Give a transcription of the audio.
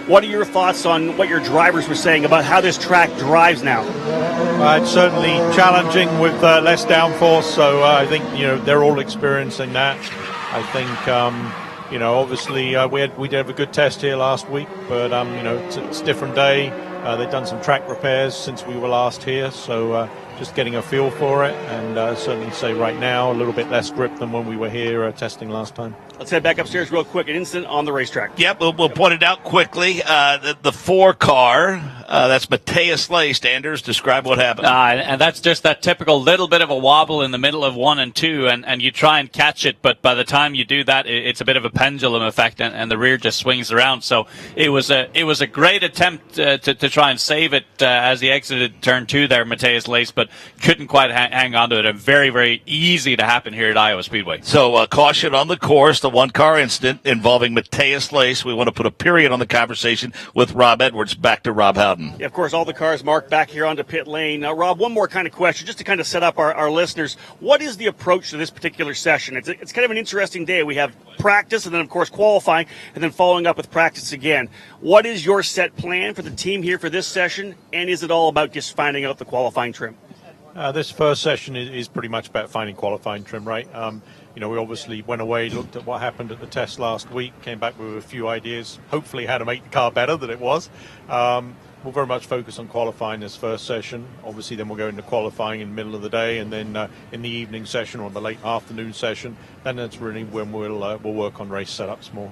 What are your thoughts on what your drivers were saying about how this track drives now? It's certainly challenging with less downforce, so I think they're all experiencing that. I think obviously we did have a good test here last week, but it's a different day. They've done some track repairs since we were last here, so just getting a feel for it, and certainly say right now a little bit less grip than when we were here testing last time. Let's head back upstairs real quick. An incident on the racetrack. Yep, we'll point it out quickly. The 4 car, that's Matheus Leist. Anders, describe what happened. And that's just that typical little bit of a wobble in the middle of 1 and 2, and you try and catch it, but by the time you do that, it's a bit of a pendulum effect, and the rear just swings around. So it was a great attempt to try and save it as he exited turn 2 there, Matheus Leist, but couldn't quite hang on to it. And very, very easy to happen here at Iowa Speedway. So caution on the course, the 1-car incident involving Matheus Leist. We want to put a period on the conversation with Rob Edwards. Back to Rob Howden. Yeah, of course, all the cars marked back here onto pit lane. Now, Rob, one more kind of question, just to kind of set up our listeners. What is the approach to this particular session? It's kind of an interesting day. We have practice and then, of course, qualifying, and then following up with practice again. What is your set plan for the team here for this session, and is it all about just finding out the qualifying trim? This first session is pretty much about finding qualifying trim, right? We obviously went away, looked at what happened at the test last week, came back with a few ideas, hopefully how to make the car better than it was. We'll very much focus on qualifying this first session. Obviously, then we'll go into qualifying in the middle of the day, and then in the evening session or the late afternoon session, then that's really when we'll work on race setups more.